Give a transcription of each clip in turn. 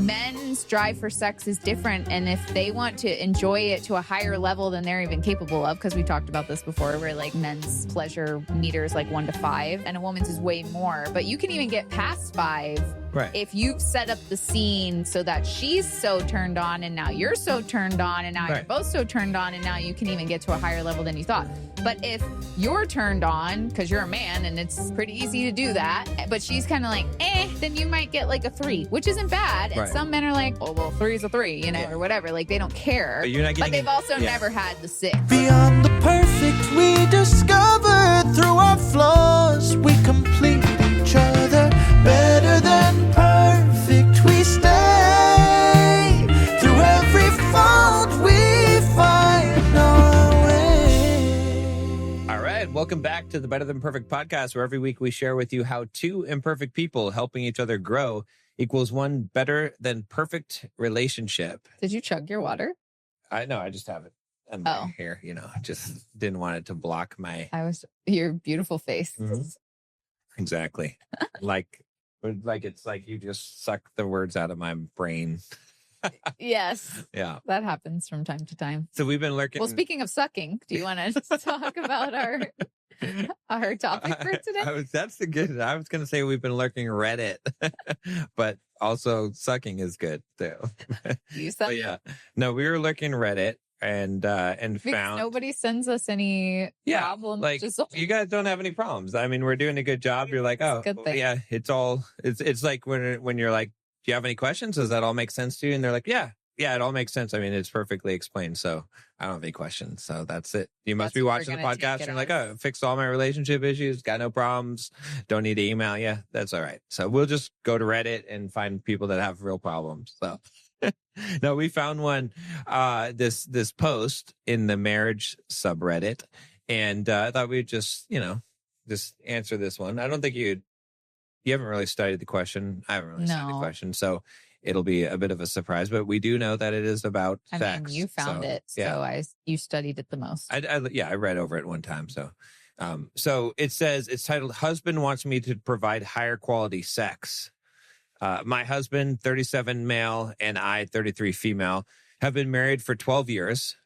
men's drive for sex is different. And if they want to enjoy it to a higher level than they're even capable of, because we talked about this before, where like men's pleasure meter is like 1 to 5 and a woman's is way more. But you can even get past 5 if you've set up the scene so that she's so turned on and now you're so turned on and now you're both so turned on and now you can even get to a higher level than you thought. But if you're turned on because you're a man and it's pretty easy to do that, but she's kind of like, then you might get like a 3, which isn't bad. And some men are like, oh, well, 3 is a 3, you know, or whatever. Like they don't care. But, you're not getting they've also never had the 6. Beyond the perfect we discover through our flaws, we complete each other. Better than perfect we stay. Through every fault we find our way. All right, welcome back to the Better Than Perfect podcast, where every week we share with you how 2 imperfect people helping each other grow equals 1 better than perfect relationship. Did you chug your water? I know, I just have it in my hair, you know, just didn't want it to block my... Your beautiful face. Mm-hmm. Exactly. like it's like you just suck the words out of my brain. Yes. Yeah. That happens from time to time. So we've been lurking. Well, speaking of sucking, do you want to talk about our topic for today? I was going to say we've been lurking Reddit, but also sucking is good too. You suck? Yeah. No, we were lurking Reddit and because found nobody sends us any problems. Like you guys don't have any problems. I mean, we're doing a good job. You're like, oh, yeah, it's like when you're like, do you have any questions? Does that all make sense to you? And they're like, yeah, it all makes sense. I mean, it's perfectly explained. So I don't have any questions. So that's it. You must be watching the podcast and you're like, oh, fixed all my relationship issues. Got no problems. Don't need to email you. That's all right. So we'll just go to Reddit and find people that have real problems. So no, we found one, this post in the marriage subreddit. And I thought we'd just answer this one. I don't think you haven't really studied the question. I haven't really studied the question. So it'll be a bit of a surprise, but we do know that it is about sex. I mean, you found it. So you studied it the most. I read over it one time. So, so it says, it's titled, Husband Wants Me to Provide Higher Quality Sex. My husband, 37 male, and I, 33 female, have been married for 12 years.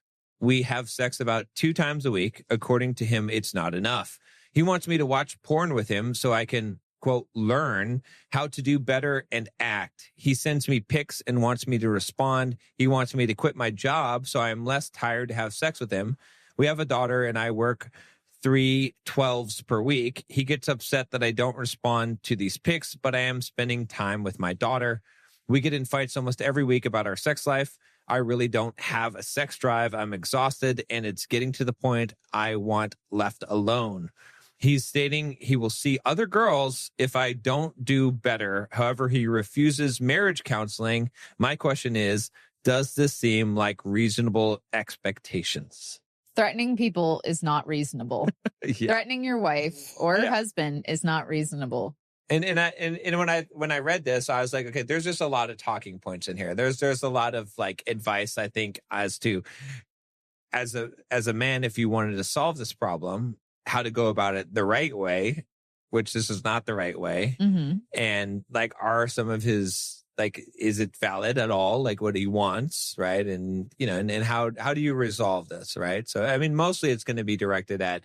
We have sex about 2 times a week. According to him, it's not enough. He wants me to watch porn with him so I can, quote, learn how to do better and act. He sends me pics and wants me to respond. He wants me to quit my job so I am less tired to have sex with him. We have a daughter and I work 3 12s per week. He gets upset that I don't respond to these pics, but I am spending time with my daughter. We get in fights almost every week about our sex life. I really don't have a sex drive. I'm exhausted and it's getting to the point I want left alone. He's stating he will see other girls if I don't do better. However, he refuses marriage counseling. My question is, does this seem like reasonable expectations? Threatening people is not reasonable. Threatening your wife or husband is not reasonable. And when I read this, I was like, okay, there's just a lot of talking points in here. There's a lot of like advice, I think, as a man, if you wanted to solve this problem, how to go about it the right way, which this is not the right way. Mm-hmm. And like, are some of his, like, is it valid at all? Like what he wants, right? And, and how do you resolve this, right? So, I mean, mostly it's going to be directed at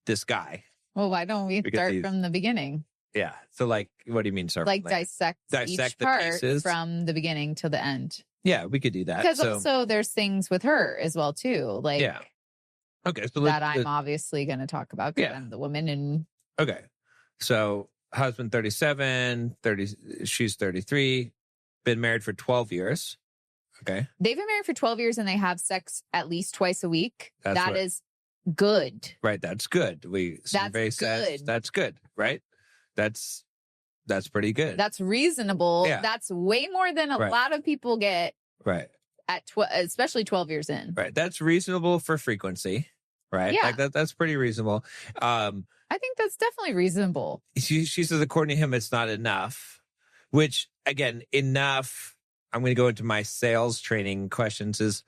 this guy. Well, why don't we start from the beginning? Yeah. So like, what do you mean? Like dissect each part pieces from the beginning to the end. Yeah, we could do that. Because also there's things with her as well too. Like, okay, so that I'm obviously going to talk about because I'm the woman. And okay, so husband 37, she's 33, been married for 12 years. Okay, they've been married for 12 years and they have sex at least twice a week. That is good, right? That's good. Survey says that's good, right? That's pretty good. That's reasonable. Yeah. That's way more than a lot of people get. Right. At especially 12 years in. Right. That's reasonable for frequency. Right. Yeah. Like that's pretty reasonable. I think that's definitely reasonable. She says, according to him, it's not enough, which again, enough. I'm going to go into my sales training questions is,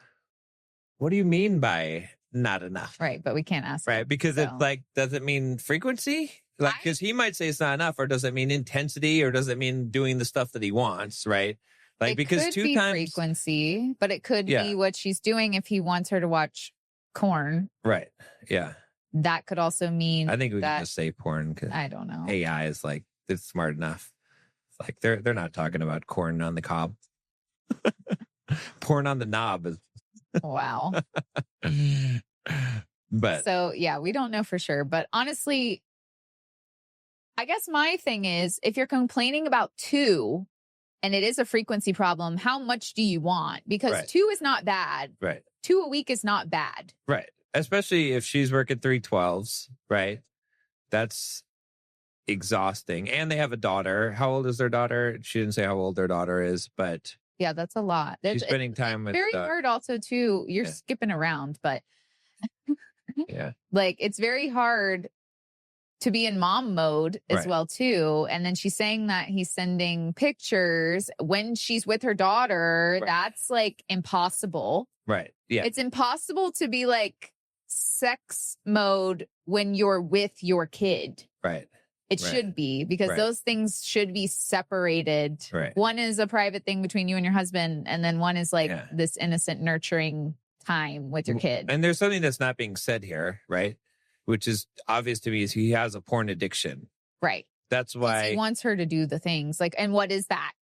what do you mean by not enough? Right. But we can't ask. Right. Because it's like, does it mean frequency? Like, because he might say it's not enough, or does it mean intensity, or does it mean doing the stuff that he wants? Right. Like, it because could 2 be times. frequency, but it could Yeah. be what she's doing if he wants her to watch porn. Right. Yeah. That could also mean I think we that, can just say porn because I don't know. AI is like, it's smart enough. It's like they're not talking about corn on the cob. Porn on the knob is. Wow. But So yeah, we don't know for sure. But honestly, I guess my thing is, if you're complaining about 2 and it is a frequency problem, how much do you want? Because Right. 2 is not bad. right. 2 a week is not bad. Right. Especially if she's working 3/12s, right? That's exhausting. And they have a daughter. How old is their daughter? She didn't say how old their daughter is, but Yeah, that's a lot. she's spending time with very hard also too. You're Yeah. skipping around, but Yeah. like it's very hard to be in mom mode as Right. well too. And then she's saying that he's sending pictures when she's with her daughter. Right. That's like impossible. Right. Yeah. It's impossible to be like sex mode when you're with your kid. Right. It Right. should be, because Right. those things should be separated. Right. One is a private thing between you and your husband, and then one is like Yeah. this innocent nurturing time with your kid. And there's something that's not being said here, right? Which is obvious to me is he has a porn addiction. Right. That's 'Cause why he wants her to do the things like, and what is that?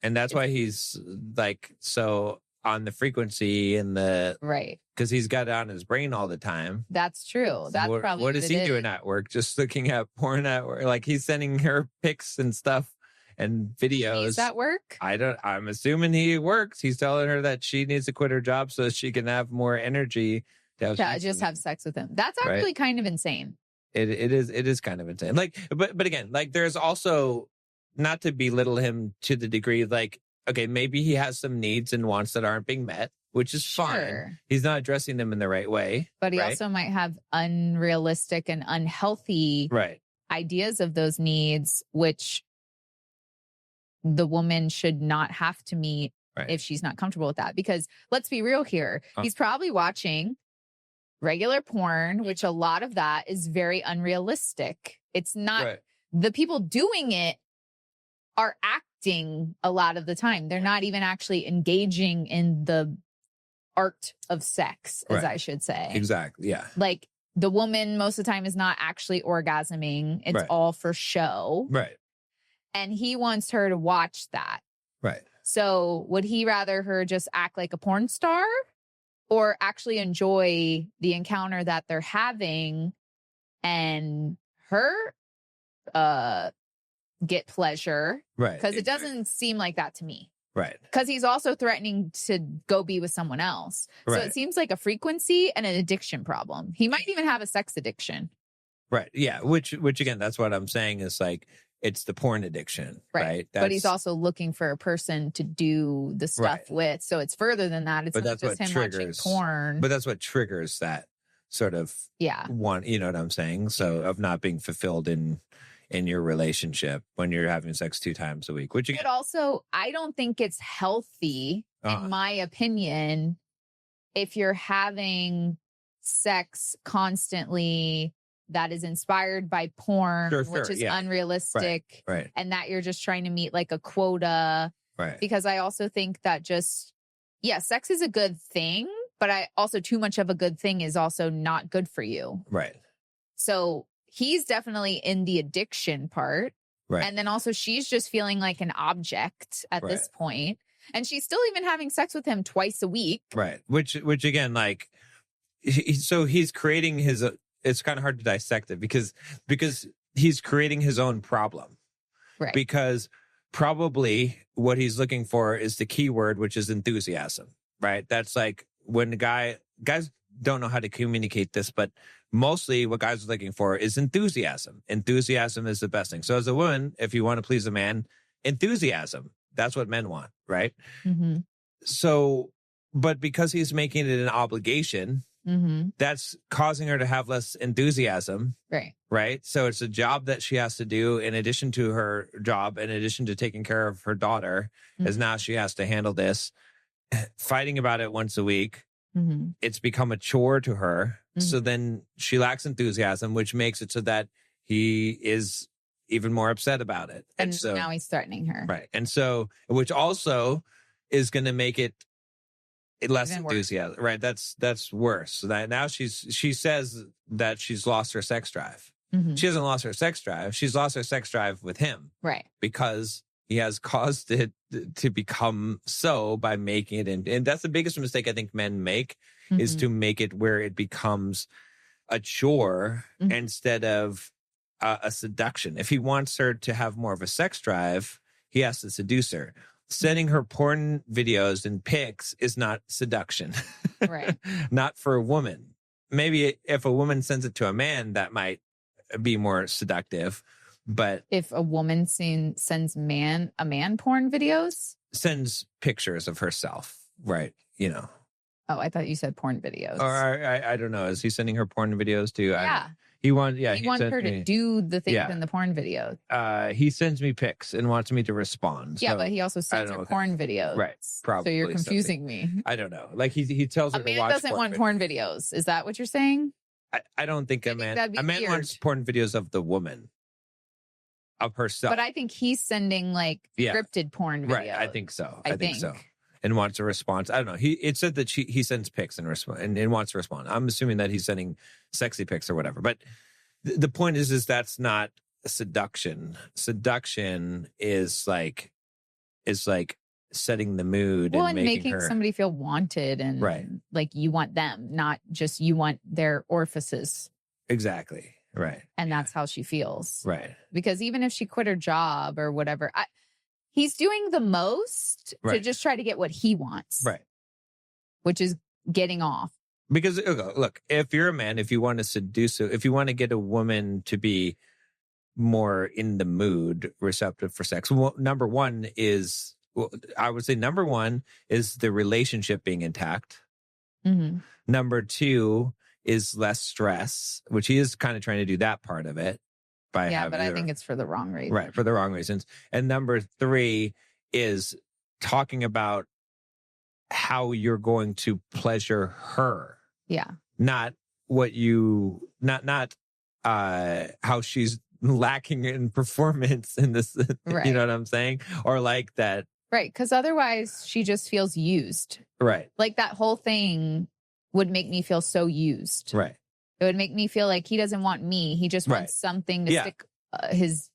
and that's why he's like so on the frequency and the Right. because he's got it on his brain all the time. That's true. That's probably what is he it doing at work? Just looking at porn at work. Like he's sending her pics and stuff and videos. He's at work. I'm assuming he works. He's telling her that she needs to quit her job so she can have more energy to have Yeah, sex just with have sex with him. That's Right. actually kind of insane. it is kind of insane. Like, but again, like there's also not to belittle him to the degree like, okay, maybe he has some needs and wants that aren't being met, which is fine. Sure. He's not addressing them in the right way. But he right? also might have unrealistic and unhealthy Right. ideas of those needs, which the woman should not have to meet Right. if she's not comfortable with that. Because let's be real here. He's probably watching regular porn, which a lot of that is very unrealistic. It's not Right. the people doing it are acting a lot of the time. They're not even actually engaging in the art of sex, as Right. I should say. Exactly. Yeah. Like the woman most of the time is not actually orgasming. It's Right. all for show. Right. And he wants her to watch that. Right. So would he rather her just act like a porn star or actually enjoy the encounter that they're having and her get pleasure? Right. Because it doesn't seem like that to me. Right. Because he's also threatening to go be with someone else. So Right. it seems like a frequency and an addiction problem. He might even have a sex addiction. Right. Yeah. Which again, that's what I'm saying is like it's the porn addiction. Right. But he's also looking for a person to do the stuff Right. with. So it's further than that. It's But not that's just what him triggers- watching porn. But that's what triggers that sort of Yeah. one, you know what I'm saying? So of not being fulfilled in your relationship when you're having sex 2 times a week, which But again, also, I don't think it's healthy, Uh-uh. in my opinion, if you're having sex constantly that is inspired by porn, Sure, which is yeah. unrealistic, right. and that you're just trying to meet like a quota. Right. Because I also think that sex is a good thing, but too much of a good thing is also not good for you. Right. So he's definitely in the addiction part. Right. And then also she's just feeling like an object at this Right. point. And she's still even having sex with him twice a week. Right. Which again, like, so he's creating it's kind of hard to dissect it because he's creating his own problem. Right. Because probably what he's looking for is the key word, which is enthusiasm, right? That's like when guys don't know how to communicate this, but mostly what guys are looking for is enthusiasm. Enthusiasm is the best thing. So as a woman, if you want to please a man, enthusiasm, that's what men want, right? Mm-hmm. So, but because he's making it an obligation, Mm-hmm. that's causing her to have less enthusiasm. Right. Right. So it's a job that she has to do in addition to her job, in addition to taking care of her daughter, is now she has to handle this, fighting about it once a week. Mm-hmm. It's become a chore to her. Mhm. So then she lacks enthusiasm, which makes it so that he is even more upset about it. And so now he's threatening her. right. And so, which also is going to make it less Even worse. enthusiasm, right? That's worse. So that now she says that she's lost her sex drive. Mhm. She hasn't lost her sex drive. She's lost her sex drive with him Right. because he has caused it to become so by making it. And that's the biggest mistake I think men make is Mhm. to make it where it becomes a chore Mhm. instead of a seduction. If he wants her to have more of a sex drive, he has to seduce her. Sending her porn videos and pics is not seduction. Right. Not for a woman. Maybe if a woman sends it to a man, that might be more seductive. But If a woman sends a man porn videos. sends pictures of herself, right? You know. Oh, I thought you said porn videos. Or I don't know. Is he sending her porn videos too? Yeah. He wants her to do the things in the porn video. He sends me pics and wants me to respond. Yeah, So but he also sends her porn videos. Right, probably So you're something. confusing me. I don't know. Like he tells her A to man watch doesn't want porn videos. Is that what you're saying? I don't think I think that'd be a man weird. wants porn videos of the woman, of herself. But I think he's sending like Yeah. scripted porn videos. Right, I think so. I think so. think. And wants a response. I don't know. It said that he sends pics and wants to respond. I'm assuming that he's sending sexy pics or whatever. But the point is that's not seduction. Seduction is like setting the mood Well, and and making making her somebody feel wanted and Right. like you want them, not just you want their orifices. exactly right. And that's how she feels. Right. Because even if she quit her job or whatever, he's doing the most to Right. just try to get what he wants. Right. Which is getting off. Because look, if you're a man, if you want to seduce, if you want to get a woman to be more in the mood, receptive for sex, well, I would say number one is the relationship being intact. Mm-hmm. Number two is less stress, which he is kind of trying to do that part of it by Yeah, having but I think it's for the wrong reason. right for the wrong reasons. And number three is talking about how you're going to pleasure her. Yeah. Not how she's lacking in performance in this. Right. You know what I'm saying? Or like that. Right. Because otherwise she just feels used. Right. Like that whole thing would make me feel so used. Right. It would make me feel like he doesn't want me. He just Right. wants something to Yeah. stick his,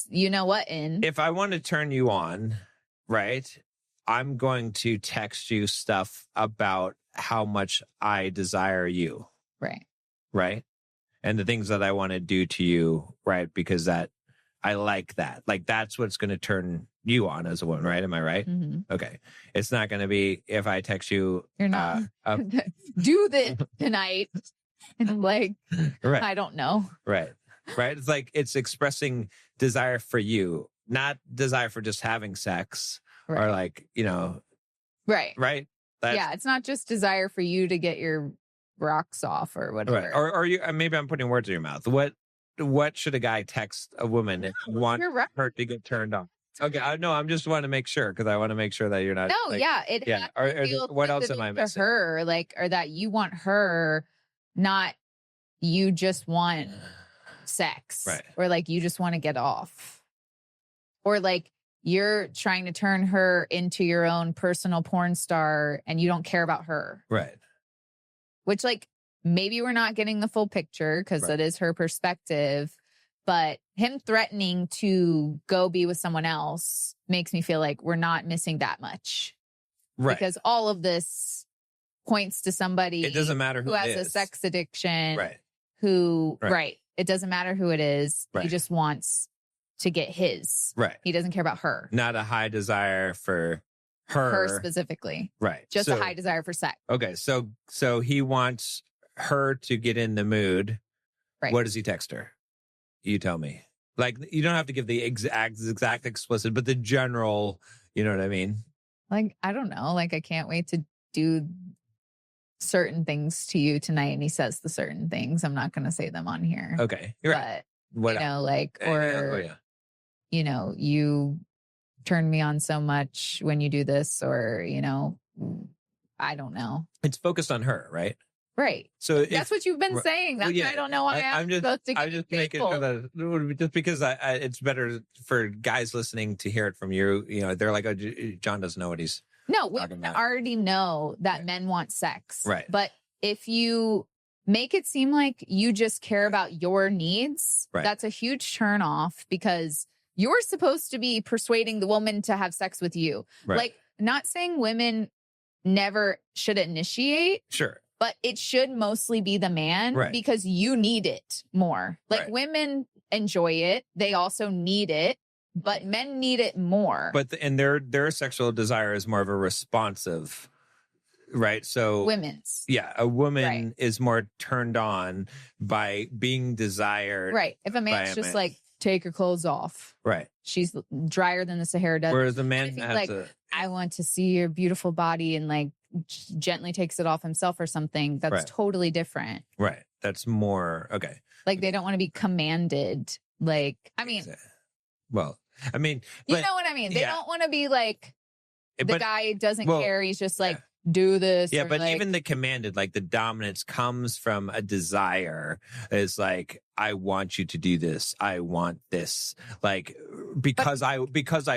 you know what, in. If I want to turn you on, right, I'm going to text you stuff about how much I desire you. Right. Right. And the things that I want to do to you, right? Because that I like that. Like that's what's going to turn you on as a woman, right? Am I right? Mm-hmm. Okay. It's not going to be if I text you. You're not. Do this tonight. And I'm like, Right. I don't know. Right. Right. It's like it's expressing desire for you, not desire for just having sex Right. or like, you know, Right. right? Yeah. It's not just desire for you to get your rocks off or whatever. Right. Or you, maybe I'm putting words in your mouth. What should a guy text a woman if you want You're right. her to get turned on? Okay, I'm just want to make sure because I want to make sure that you're not. No, like, yeah, it yeah. has to feel What else am I sensitive missing? to her, like, or that you want her, not you just want sex, Right. Or like you just want to get off, or like you're trying to turn her into your own personal porn star, and you don't care about her, Right. which like maybe we're not getting the full picture because Right. that is her perspective. But him threatening to go be with someone else makes me feel like we're not missing that much. Right. Because all of this points to somebody It doesn't matter who has a sex addiction, Right. who, Right. right. It doesn't matter who it is. Right. He just wants to get his. Right. He doesn't care about her. Not a high desire for her. Her specifically. Right. Just So- a high desire for sex. Okay. So he wants her to get in the mood. Right. What does he text her? You tell me. Like you don't have to give the exact explicit, but the general, you know what I mean? Like, I don't know. Like, I can't wait to do certain things to you tonight. And he says the certain things. I'm not going to say them on here. Okay. You're right. But, What you else? know, like, or, Oh, yeah. you know, you turn me on so much when you do this, or, you know, I don't know. It's focused on her, right? Right. So That's what you've been saying. That's why I don't know why I'm supposed to. I'm just making sure that just because it's better for guys listening to hear it from you. You know, they're like, oh, John doesn't know what he's. No, women already know that men want sex. Right. But if you make it seem like you just care about your needs, that's a huge turn off because you're supposed to be persuading the woman to have sex with you. Right. Like, not saying women never should initiate. Sure. But it should mostly be the man because you need it more. Like women enjoy it. They also need it, but men need it more. But and their sexual desire is more of a responsive, right? So women's. Yeah. A woman is more turned on by being desired. Right. If a man's just like, take her clothes off. Right. She's drier than the Sahara Desert. Whereas the man has like, I want to see your beautiful body and like gently takes it off himself or something. That's totally different. Right. That's more okay. Like they don't want to be commanded. Like, I mean, well, I mean, you know what I mean? They don't want to be like the guy doesn't care. He's just like, do this. Yeah, but like, even the commanded, like the dominance comes from a desire. It's like, I want you to do this. I want this. Like because I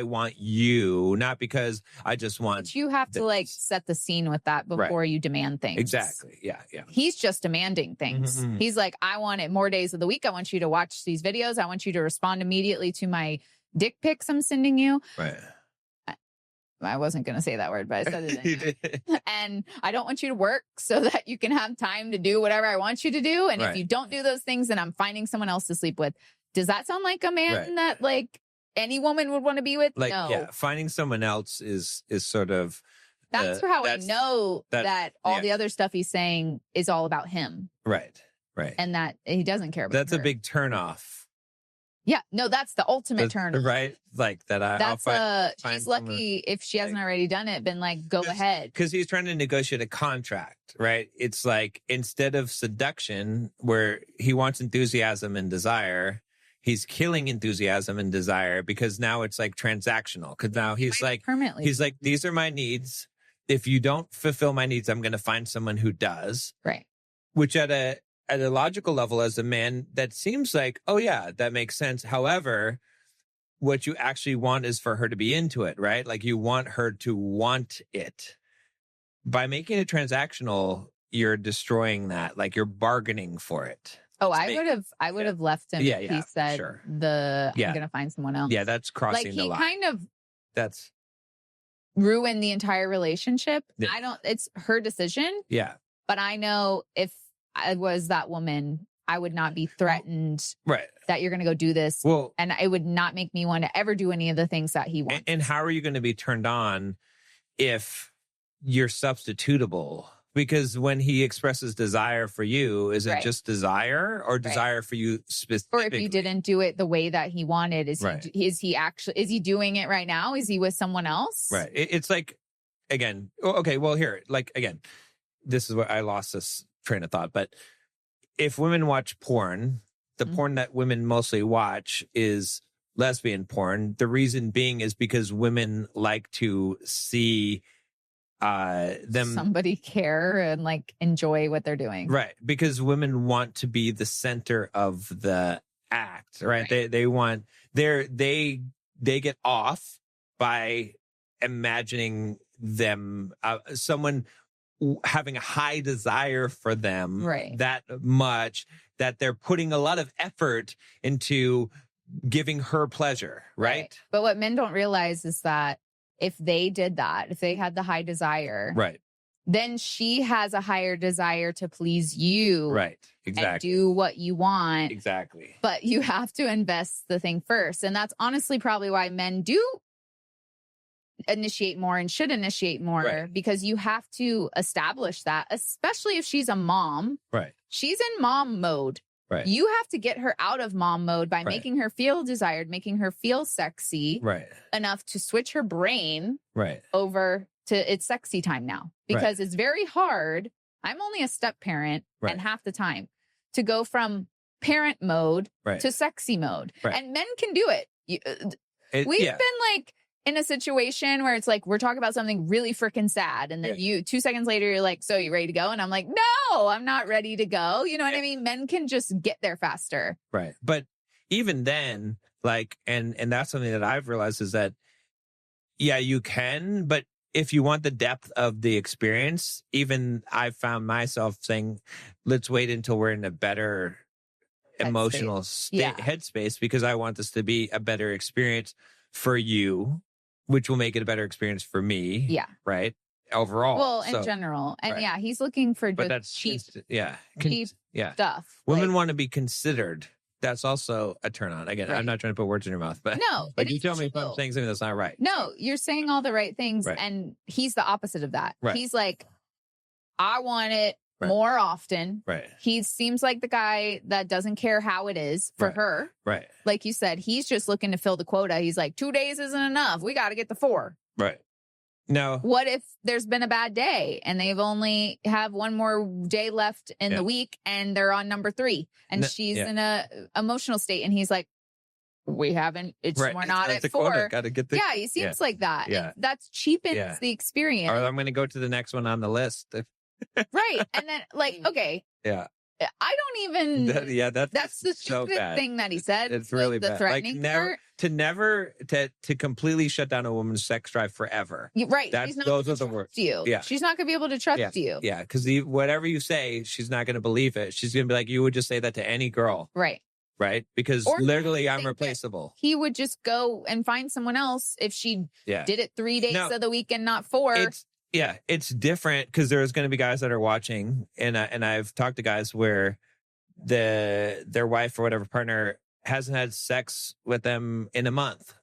want you, not because I just want. But you have to like set the scene with that before you demand things. Exactly. Yeah. Yeah. He's just demanding things. Mm-hmm. He's like, I want it more days of the week. I want you to watch these videos. I want you to respond immediately to my dick pics I'm sending you. Right. I wasn't going to say that word, but I said it anyway. And I don't want you to work so that you can have time to do whatever I want you to do. And if you don't do those things, then I'm finding someone else to sleep with. Does that sound like a man that like any woman would want to be with? Like, no. Yeah, finding someone else is sort of. That's how I know that all the other stuff he's saying is all about him. Right. Right. And that he doesn't care about That's her. a big turnoff. Yeah, no, that's the ultimate turn. Right? Like that. She's lucky if she hasn't already done it, been like, go ahead. Because he's trying to negotiate a contract, right? It's like instead of seduction, where he wants enthusiasm and desire, he's killing enthusiasm and desire because now it's like transactional. Because now he's like, permanently. He's like, these are my needs. If you don't fulfill my needs, I'm going to find someone who does. Right. Which at a logical level as a man, that seems like, oh yeah, that makes sense. However, what you actually want is for her to be into it, right? Like you want her to want it. By making it transactional, you're destroying that. Like you're bargaining for it. Oh, I would have left him if he said I'm going to find someone else. Yeah, that's crossing the line. Like he kind of that's ruined the entire relationship. Yeah. It's her decision. Yeah. But I know if I was that woman, I would not be threatened that you're going to go do this. Well, and it would not make me want to ever do any of the things that he wants. And how are you going to be turned on if you're substitutable? Because when he expresses desire for you, is it just desire or desire for you specifically? Or if you didn't do it the way that he wanted, is he doing it right now? Is he with someone else? Right. It's like, again, okay, well here, like, again, this is what I lost this train of thought, but if women watch porn, the porn that women mostly watch is lesbian porn. The reason being is because women like to see somebody care and like enjoy what they're doing. Right. Because women want to be the center of the act, right? They want they get off by imagining them someone having a high desire for them that much that they're putting a lot of effort into giving her pleasure, right? But what men don't realize is that if they did that, if they had the high desire, then she has a higher desire to please you. Right. Exactly. And do what you want. Exactly. But you have to invest the thing first. And that's honestly probably why men do initiate more and should initiate more, because you have to establish that, especially if she's a mom. Right. She's in mom mode. Right. You have to get her out of mom mode by making her feel desired, making her feel sexy enough to switch her brain over to it's sexy time now, because it's very hard. I'm only a step parent and half the time to go from parent mode to sexy mode. And men can do it. We've been like in a situation where it's like, we're talking about something really freaking sad. And then 2 seconds later, you're like, so you ready to go? And I'm like, no, I'm not ready to go. You know what I mean? Men can just get there faster. Right. But even then, like, and that's something that I've realized is that, yeah, you can, but if you want the depth of the experience, even I've found myself saying, let's wait until we're in a better emotional headspace, because I want this to be a better experience for you, which will make it a better experience for me. Yeah. Right. Overall. Well, in general. And he's looking for just cheap stuff. Women want to be considered. That's also a turn on. Again, I'm not trying to put words in your mouth, but no, like you tell me if I'm saying something that's not right. No, you're saying all the right things. And he's the opposite of that. He's like, I want it more often. He seems like the guy that doesn't care how it is for her. Like you said, he's just looking to fill the quota. He's like, 2 days isn't enough. We got to get the 4. No. What if there's been a bad day and they've only have one more day left in the week and they're on number 3 and she's in a emotional state and he's like, we haven't, we're not at 4. Gotta get the, he seems like that. And that's cheapens the experience. Or I'm going to go to the next one on the list. Right. And then like, okay. Yeah. I don't even. That's the stupidest thing that he said. It's really the bad. Threatening like to completely shut down a woman's sex drive forever. Right. Those are the words. Yeah. She's not going to be able to trust you. Yeah. Because whatever you say, she's not going to believe it. She's going to be like, you would just say that to any girl. Right. Because literally I'm replaceable. He would just go and find someone else if she did it 3 days of the week and not 4. It's different because there's going to be guys that are watching, and I've talked to guys where their wife or whatever partner hasn't had sex with them in a month,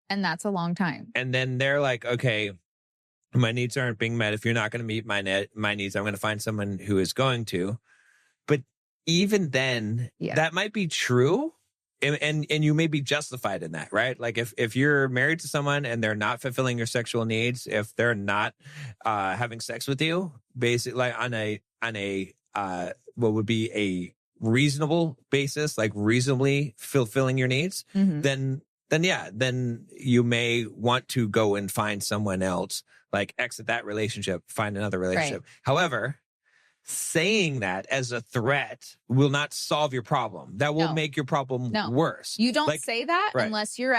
and that's a long time. And then they're like, okay, my needs aren't being met. If you're not going to meet my needs, I'm going to find someone who is going to. But even then, that might be true. And you may be justified in that, right? Like if you're married to someone and they're not fulfilling your sexual needs, if they're not having sex with you, basically like on a what would be a reasonable basis, like reasonably fulfilling your needs, then you may want to go and find someone else, like exit that relationship, find another relationship. However, saying that as a threat will not solve your problem. That will make your problem worse. You don't say that unless you're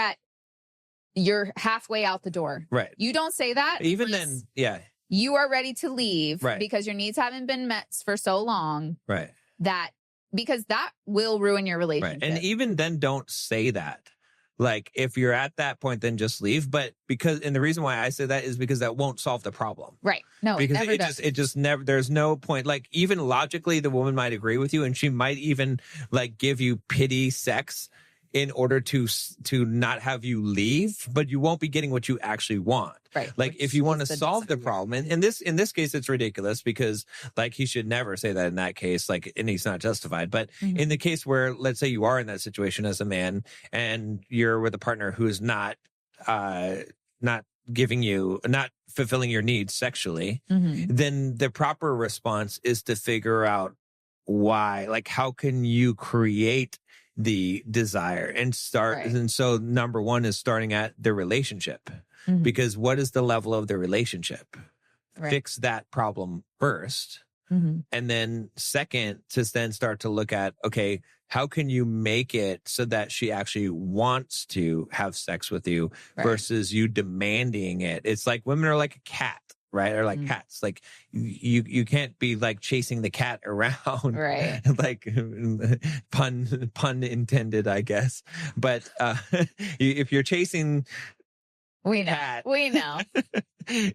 halfway out the door. Right. You don't say that. Even then, you are ready to leave because your needs haven't been met for so long. Right. Because that will ruin your relationship. Right. And even then, don't say that. Like if you're at that point, then just leave. But and the reason why I say that is because that won't solve the problem. Right. No, because it just never, there's no point. Like even logically, the woman might agree with you and she might even like give you pity sex in order to not have you leave, but you won't be getting what you actually want. Right. Like if you want to solve the problem, and in this case, it's ridiculous because like he should never say that in that case, like, and he's not justified. But in the case where, let's say you are in that situation as a man and you're with a partner who is not fulfilling your needs sexually, then the proper response is to figure out why, like, how can you create the desire and start. And so number one is starting at the relationship, because what is the level of the relationship? Fix that problem first. And then second, to then start to look at, okay, how can you make it so that she actually wants to have sex with you versus you demanding it? It's like women are like a cat. Right. Or like cats, like you can't be like chasing the cat around. Right. Like pun intended, I guess. But if you're chasing cat, we know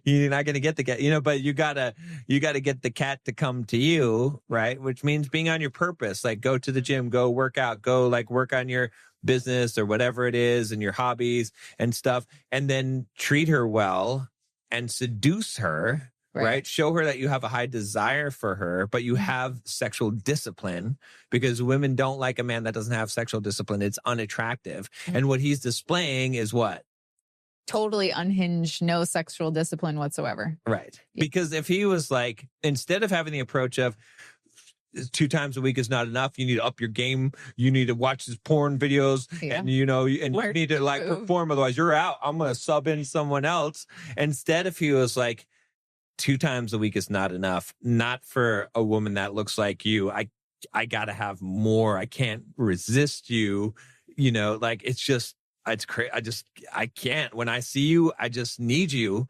you're not going to get the cat, but you gotta get the cat to come to you. Right. Which means being on your purpose, like go to the gym, go work out, go like work on your business or whatever it is and your hobbies and stuff. And then treat her well. And seduce her, right? Show her that you have a high desire for her, but you have sexual discipline, because women don't like a man that doesn't have sexual discipline. It's unattractive. And what he's displaying is what? Totally unhinged, no sexual discipline whatsoever. Right. Because if he was like, instead of having the approach of, 2 times a week is not enough. You need to up your game. You need to watch these porn videos, and you need to like perform. Otherwise, you're out. I'm gonna sub in someone else. Instead, if he was like 2 times a week is not enough, not for a woman that looks like you. I gotta have more. I can't resist you. Like it's crazy. I can't. When I see you, I just need you.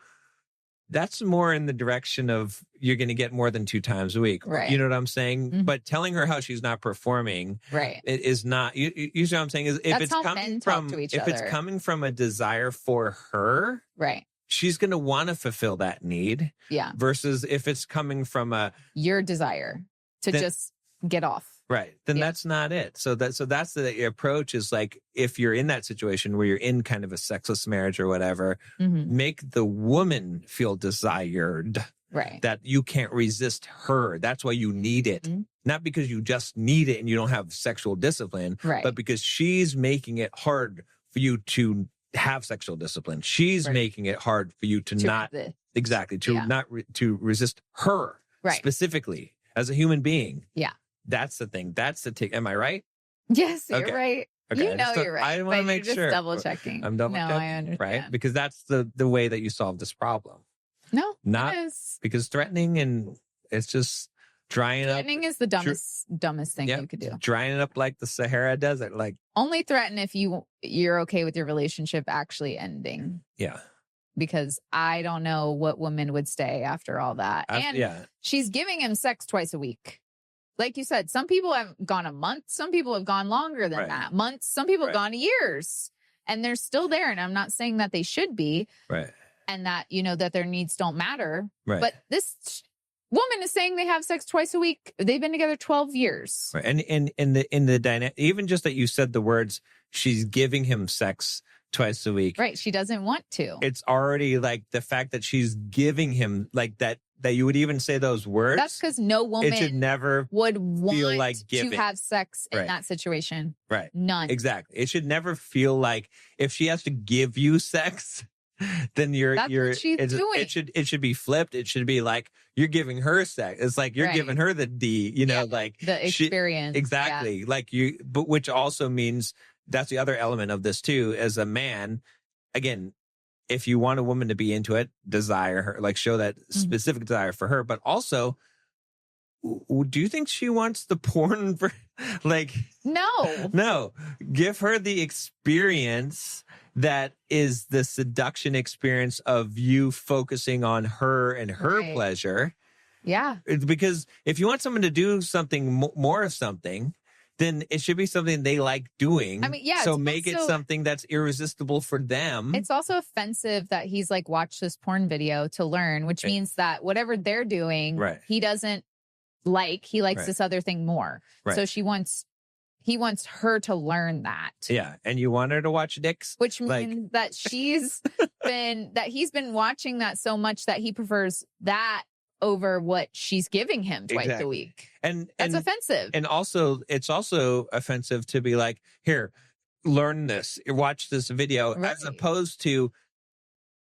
That's more in the direction of you're going to get more than 2 times a week. Right. You know what I'm saying? Mm-hmm. But telling her how she's not performing, right, it is not. You see what I'm saying? Is if it's coming from a desire for her, right, she's going to want to fulfill that need. Yeah. Versus if it's coming from your desire to just get off. Right. Then that's not it. So that's the approach is like, if you're in that situation where you're in kind of a sexless marriage or whatever, make the woman feel desired. Right. That you can't resist her. That's why you need it. Mm-hmm. Not because you just need it and you don't have sexual discipline, right, but because she's making it hard for you to have sexual discipline. She's making it hard for you to not resist. Exactly. To resist her specifically as a human being. Yeah. That's the thing. That's the tick. Am I right? Yes, you're right. Okay. You're right. I want to make sure. Double checking. I'm double checking. I understand. Right? Because that's the way that you solve this problem. No, not because threatening and it's just drying up. Threatening is the dumbest thing you could do. Drying it up like the Sahara Desert. Like only threaten if you're okay with your relationship actually ending. Yeah. Because I don't know what woman would stay after all that. She's giving him sex twice a week. Like you said, some people have gone a month. Some people have gone longer than that. Months. Some people have gone years. And they're still there. And I'm not saying that they should be. Right. And that, that their needs don't matter. Right. But this woman is saying they have sex twice a week. They've been together 12 years. Right. And in the dynamic, even just that you said the words, she's giving him sex twice a week. Right. She doesn't want to. It's already like the fact that she's giving him like that you would even say those words. That's because no woman should never would want feel like to have sex in that situation. Right. None. Exactly. It should never feel like if she has to give you sex, then what she's doing. It should be flipped. It should be like you're giving her sex. It's like you're giving her the D, like the experience. Exactly. Like but which also means that's the other element of this too. As a man, again, if you want a woman to be into it, desire her, like show that specific desire for her. But also, do you think she wants the porn for like? No. Give her the experience that is the seduction experience of you focusing on her and her pleasure. Yeah. It's because if you want someone to do something more of something, then it should be something they like doing. I mean, yeah. So make it something that's irresistible for them. It's also offensive that he's like, watch this porn video to learn, which means that whatever they're doing, he doesn't like. He likes this other thing more. Right. So he wants her to learn that. Yeah. And you want her to watch dicks? Which means that he's been watching that so much that he prefers that over what she's giving him twice a week. And that's offensive. And also, it's also offensive to be like, here, learn this, watch this video, as opposed to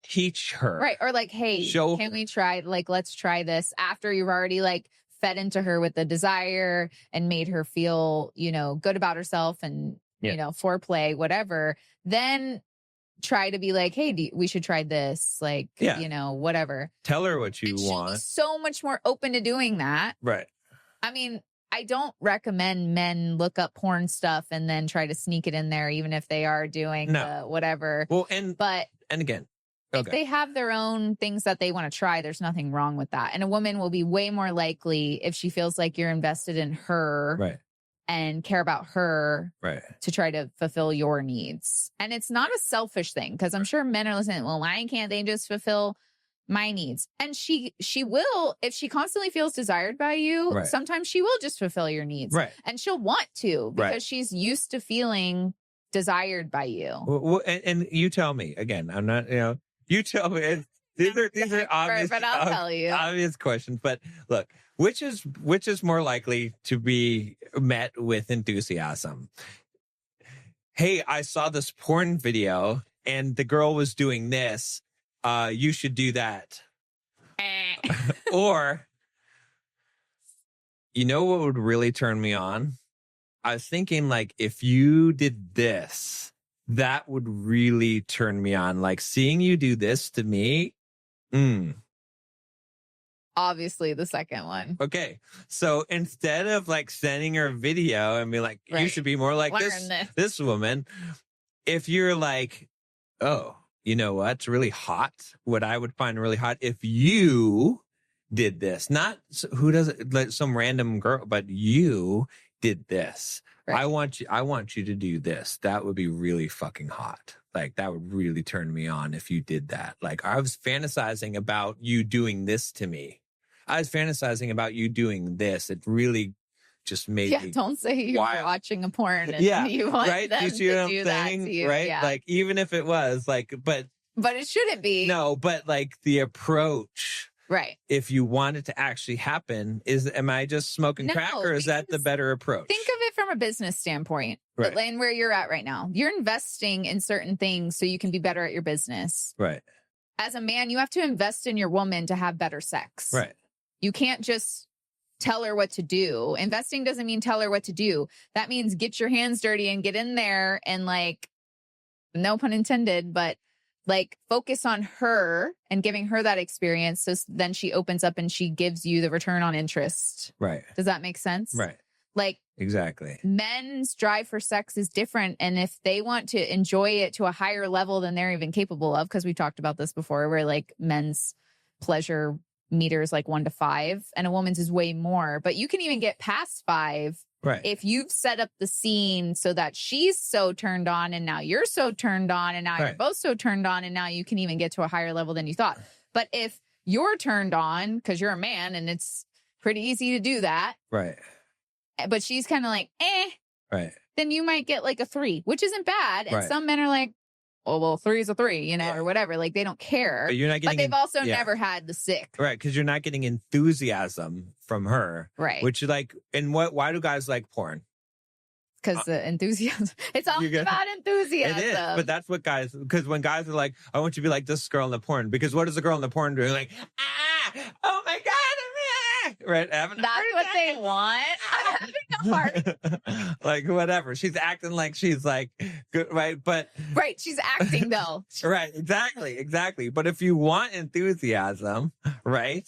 teach her. Right. Or like, hey, can we try, like, let's try this after you've already like fed into her with the desire and made her feel, good about herself and, foreplay, whatever. Then try to be like, hey, we should try this, like, whatever. Tell her what you want. She's so much more open to doing that. Right. I mean, I don't recommend men look up porn stuff and then try to sneak it in there, even if they are doing the whatever. Well, and again, if they have their own things that they want to try, there's nothing wrong with that. And a woman will be way more likely if she feels like you're invested in her. And care about her to try to fulfill your needs. And it's not a selfish thing, because I'm sure men are listening, well, why can't they just fulfill my needs? And she will, if she constantly feels desired by you, sometimes she will just fulfill your needs. And she'll want to, because she's used to feeling desired by you. Well, and you tell me, again, I'm not, you tell me. These are obvious, but I'll tell you. Obvious questions. But look, which is more likely to be met with enthusiasm? Hey, I saw this porn video and the girl was doing this. You should do that. Or You know what would really turn me on? I was thinking, like, if you did this, that would really turn me on. Like, seeing you do this to me. Obviously, the second one. Okay. So instead of like sending her a video and be like, you should be more like this woman, if you're like, oh, you know what's really hot? What I would find really hot if you did this, not who does it, like some random girl, but you did this. Right. I want you to do this. That would be really fucking hot. Like, that would really turn me on if you did that. Like, I was fantasizing about you doing this to me. I was fantasizing about you doing this. It really just made me. Don't say you're watching a porn and you want right? them you see what to I'm do saying? that to you. Right? Yeah. Like, even if it was like, but it shouldn't be. No, but like the approach. Right. If you want it to actually happen, am I just smoking crack, or is that the better approach? Think of it from a business standpoint, right? And where you're at right now. You're investing in certain things so you can be better at your business. Right. As a man, you have to invest in your woman to have better sex. Right. You can't just tell her what to do. Investing doesn't mean tell her what to do. That means get your hands dirty and get in there and, like, no pun intended, but like, focus on her and giving her that experience. So then she opens up and she gives you the return on interest. Right. Does that make sense? Right. Like, exactly. Men's drive for sex is different. And if they want to enjoy it to a higher level than they're even capable of, because we talked about this before, where like men's pleasure meters like 1 to 5 and a woman's is way more, but you can even get past 5. Right. If you've set up the scene so that she's so turned on and now you're so turned on and now you're both so turned on and now you can even get to a higher level than you thought. But if you're turned on because you're a man and it's pretty easy to do that. Right. But she's kind of like, Right. Then you might get like a 3, which isn't bad. And some men are like, oh, well, 3 is a 3, you know, or whatever. Like, they don't care. But you're not getting. But they've also never had the 6. Right, because you're not getting enthusiasm from her. Right. Which, like, and why do guys like porn? Because the enthusiasm. It's all about enthusiasm. It is, but that's what guys. Because when guys are like, I want you to be like this girl in the porn. Because what is the girl in the porn doing? Like, oh my god. Right, that's what they want. I'm having a heart. Like, whatever. She's acting like she's like good, right? But she's acting though. Right, exactly. But if you want enthusiasm, right,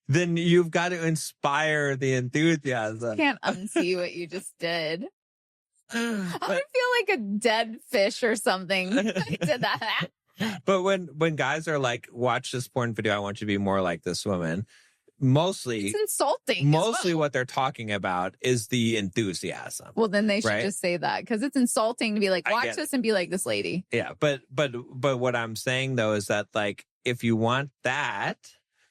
then you've got to inspire the enthusiasm. Can't unsee what you just did. I feel like a dead fish or something. I did that. But when guys are like, watch this porn video, I want you to be more like this woman. Mostly, it's insulting. Mostly what they're talking about is the enthusiasm. Well, then they should just say that, because it's insulting to be like, watch this and be like this lady. Yeah, but what I'm saying though is that, like, if you want that,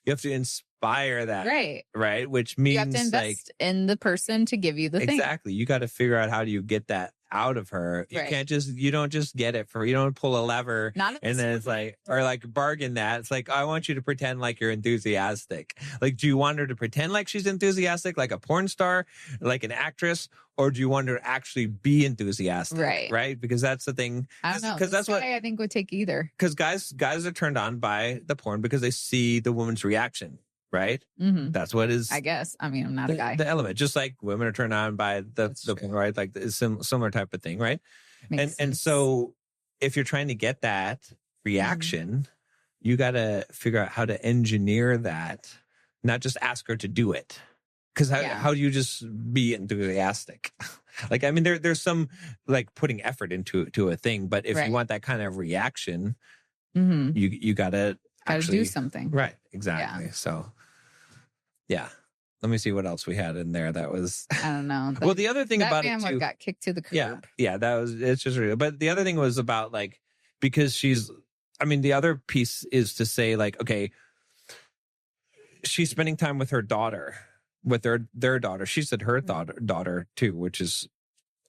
you have to inspire that, right? Which means you have to invest in the person to give you the thing. Exactly. You got to figure out how do you get that out of her. You can't you don't just get it you don't pull a lever and then it's like, or like bargain that. It's like, I want you to pretend like you're enthusiastic. Like, do you want her to pretend like she's enthusiastic, like a porn star, like an actress, or do you want her to actually be enthusiastic? Right. Because that's the thing. I don't know. Because that's what I think would take either. Because guys are turned on by the porn because they see the woman's reaction. Right? Mm-hmm. That's what is. I guess. I mean, I'm not a guy. The element, just like women are turned on by the right, like the similar type of thing, right? And so, if you're trying to get that reaction, you got to figure out how to engineer that, not just ask her to do it. Because how do you just be enthusiastic? Like, I mean, there's some like putting effort into a thing, but if you want that kind of reaction, you gotta actually do something. Right? Exactly. Yeah. So. Yeah. Let me see what else we had in there. That was, I don't know. Well, the other thing about it too, got kicked to the curb. Yeah. It's just real. But the other thing was about, like, because the other piece is to say, like, okay, she's spending time with her daughter, with their daughter. She said her daughter too, which is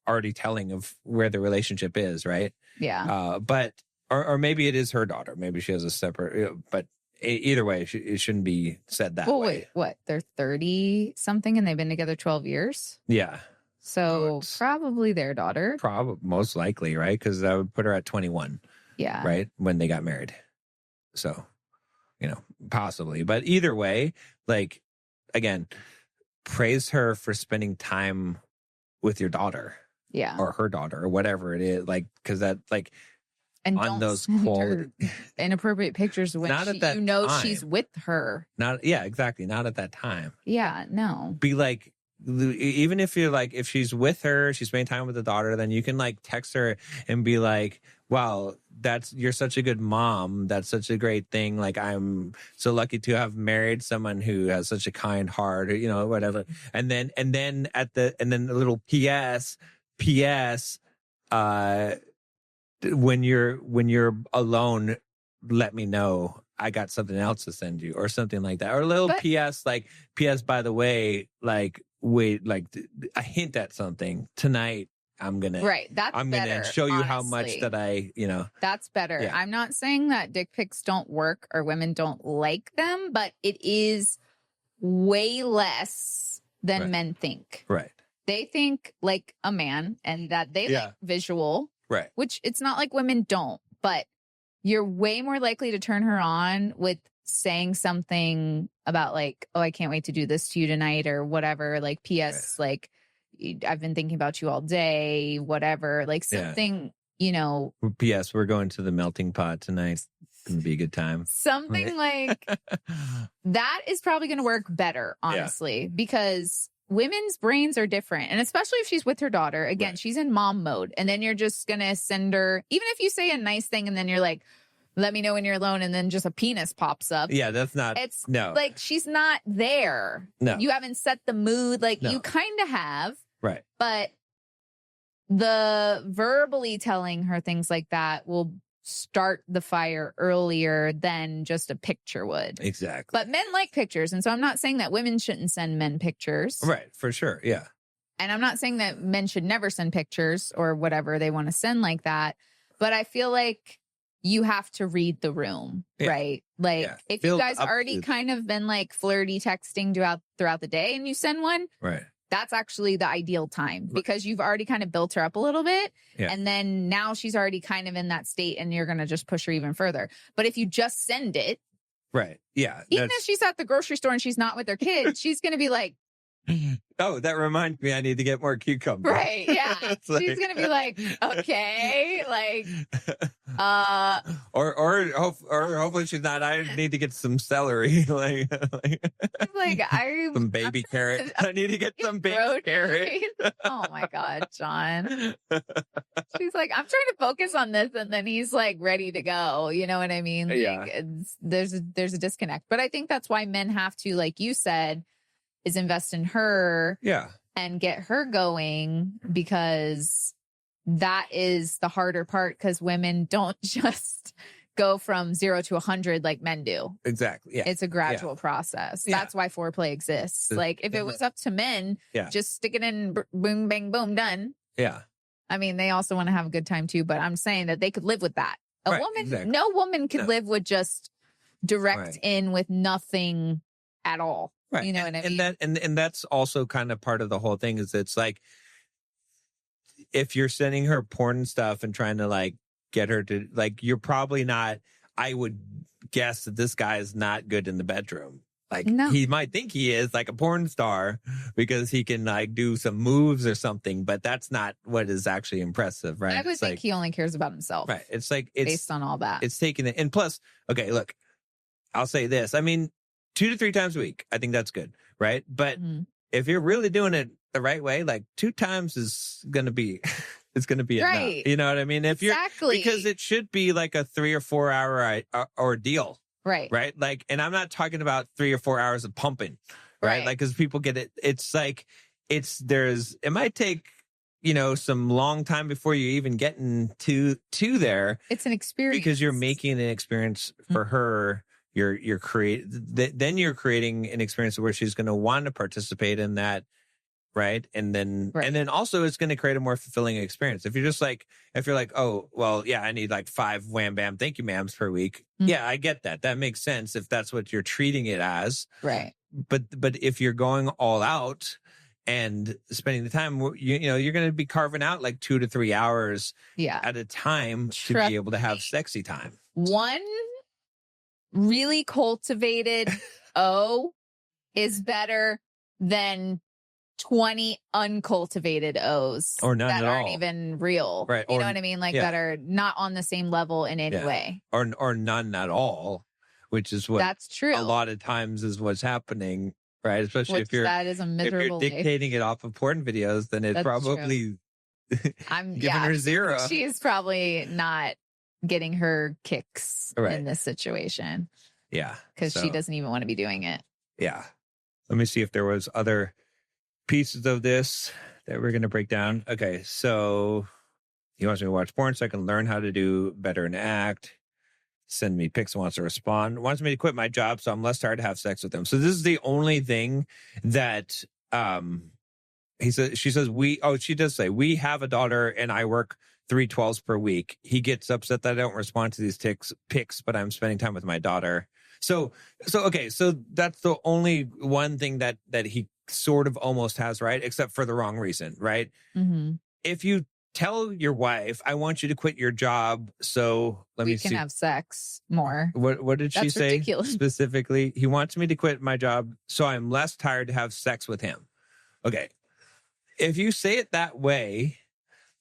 already telling of where the relationship is, right? Yeah. But or maybe it is her daughter. Maybe she has a separate, but either way, it shouldn't be said that way. Wait, what? They're 30 something and they've been together 12 years? Yeah. So probably their daughter. Most likely, right? Because that would put her at 21. Yeah. Right? When they got married. So, possibly. But either way, like, again, praise her for spending time with your daughter Yeah. or her daughter or whatever it is. Like, because that, like, And on don't those send quality, her inappropriate pictures when Not at that she's time. with her. yeah, exactly. Not at that time. Yeah, no. Be like, even if you're like, if she's with her, she's spending time with the daughter, then you can like text her and be like, wow, you're such a good mom. That's such a great thing. Like, I'm so lucky to have married someone who has such a kind heart, or, you know, whatever. And then a little PS, when you're alone, let me know. I got something else to send you, or something like that. Or a little PS, like, PS, by the way, like, wait, like a hint at something tonight. I'm going to show you how much that I, you know. That's better. Yeah. I'm not saying that dick pics don't work or women don't like them, but it is way less than men think. Right. They think like a man, and that they like visual. Right. Which it's not like women don't, but you're way more likely to turn her on with saying something about like, oh, I can't wait to do this to you tonight, or whatever. Like, PS, like, I've been thinking about you all day, whatever. Like something, you know. PS, we're going to the melting pot tonight. It's going to be a good time. Something like that is probably going to work better, honestly, because women's brains are different. And especially if she's with her daughter, again, she's in mom mode. And then you're just going to send her, even if you say a nice thing and then you're like, let me know when you're alone, and then just a penis pops up. Yeah, that's not, it's no. Like, she's not there. No. You haven't set the mood. Like, you kind of have. Right. But the verbally telling her things like that will start the fire earlier than just a picture would. Exactly. But men like pictures. And so I'm not saying that women shouldn't send men pictures. Right. For sure. Yeah. And I'm not saying that men should never send pictures or whatever they want to send like that. But I feel like you have to read the room, right? Like, if you guys already kind of been like flirty texting throughout the day and you send one, right, that's actually the ideal time, because you've already kind of built her up a little bit. Yeah. And then now she's already kind of in that state, and you're going to just push her even further. But if you just send it, right, yeah, even if she's at the grocery store and she's not with her kids, she's going to be like, oh, that reminds me, I need to get more cucumber. Right, yeah. Like, she's gonna be like, okay, like, or hopefully she's not. I need to get some celery, like some baby carrot. I need to get some baby carrot. Oh my God, John. She's like, I'm trying to focus on this, and then he's like ready to go. You know what I mean? Like, there's a disconnect, but I think that's why men have to, like you said, is invest in her and get her going, because that is the harder part, because women don't just go from 0 to 100 like men do. Exactly. Yeah. It's a gradual process. Yeah. That's why foreplay exists. Like, if it was up to men, just stick it in, boom, bang, boom, done. Yeah. I mean, they also want to have a good time too, but I'm saying that they could live with that. No woman could live with just direct in with nothing at all. Right. You know what I mean? And that's also kind of part of the whole thing, is it's like, if you're sending her porn stuff and trying to like get her to, like, you're probably not, I would guess that this guy is not good in the bedroom. Like, he might think he is like a porn star because he can like do some moves or something, but that's not what is actually impressive, right? I would think he only cares about himself. Right. It's like, it's based on all that. It's taking it. And plus, okay, look, I'll say this. I mean, 2 to 3 times a week, I think that's good, right? But if you're really doing it the right way, like 2 times is going to be, it's going to be enough. You know what I mean? If you're, because it should be like a 3 or 4 hour ordeal. Right. Right. Like, and I'm not talking about 3 or 4 hours of pumping, right? Like, because people get it. It's like, it might take, you know, some long time before you even getting to there. It's an experience. Because you're making an experience for her. You're creating an experience where she's going to want to participate in that, right? And then also it's going to create a more fulfilling experience. If you're like, oh, well, yeah, I need like 5 wham bam thank you ma'ams per week. Yeah, I get that. That makes sense if that's what you're treating it as. Right. But if you're going all out and spending the time, you know, you're going to be carving out like 2 to 3 hours at a time to be able to have sexy time. One really cultivated is better than 20 uncultivated O's or none that at aren't all. even real. Right. You Or- know what I mean? Like yeah. that are not on the same level in any Yeah. way. or none at all, which is what That's true. a lot of times is what's happening, right? Especially Which that is a if miserable you're life. dictating it off of porn videos, then it's That's probably I'm giving her zero. She's probably not getting her kicks Right. in this situation Yeah, because she so, doesn't even want to be doing it. Yeah. Let me see if there was other pieces of this that we're going to break down. Okay, so he wants me to watch porn so I can learn how to do better and act. Send me pics and wants to respond. Wants me to quit my job so I'm less tired to have sex with him. So this is the only thing that she does say, we have a daughter and I work 3/12 per week. He gets upset that I don't respond to these pics, but I'm spending time with my daughter. So okay, so that's the only one thing that he sort of almost has, right? Except for the wrong reason, right? Mm-hmm. If you tell your wife, I want you to quit your job so we can have sex more. What did she That's say ridiculous. specifically? He wants me to quit my job so I'm less tired to have sex with him. Okay. If you say it that way,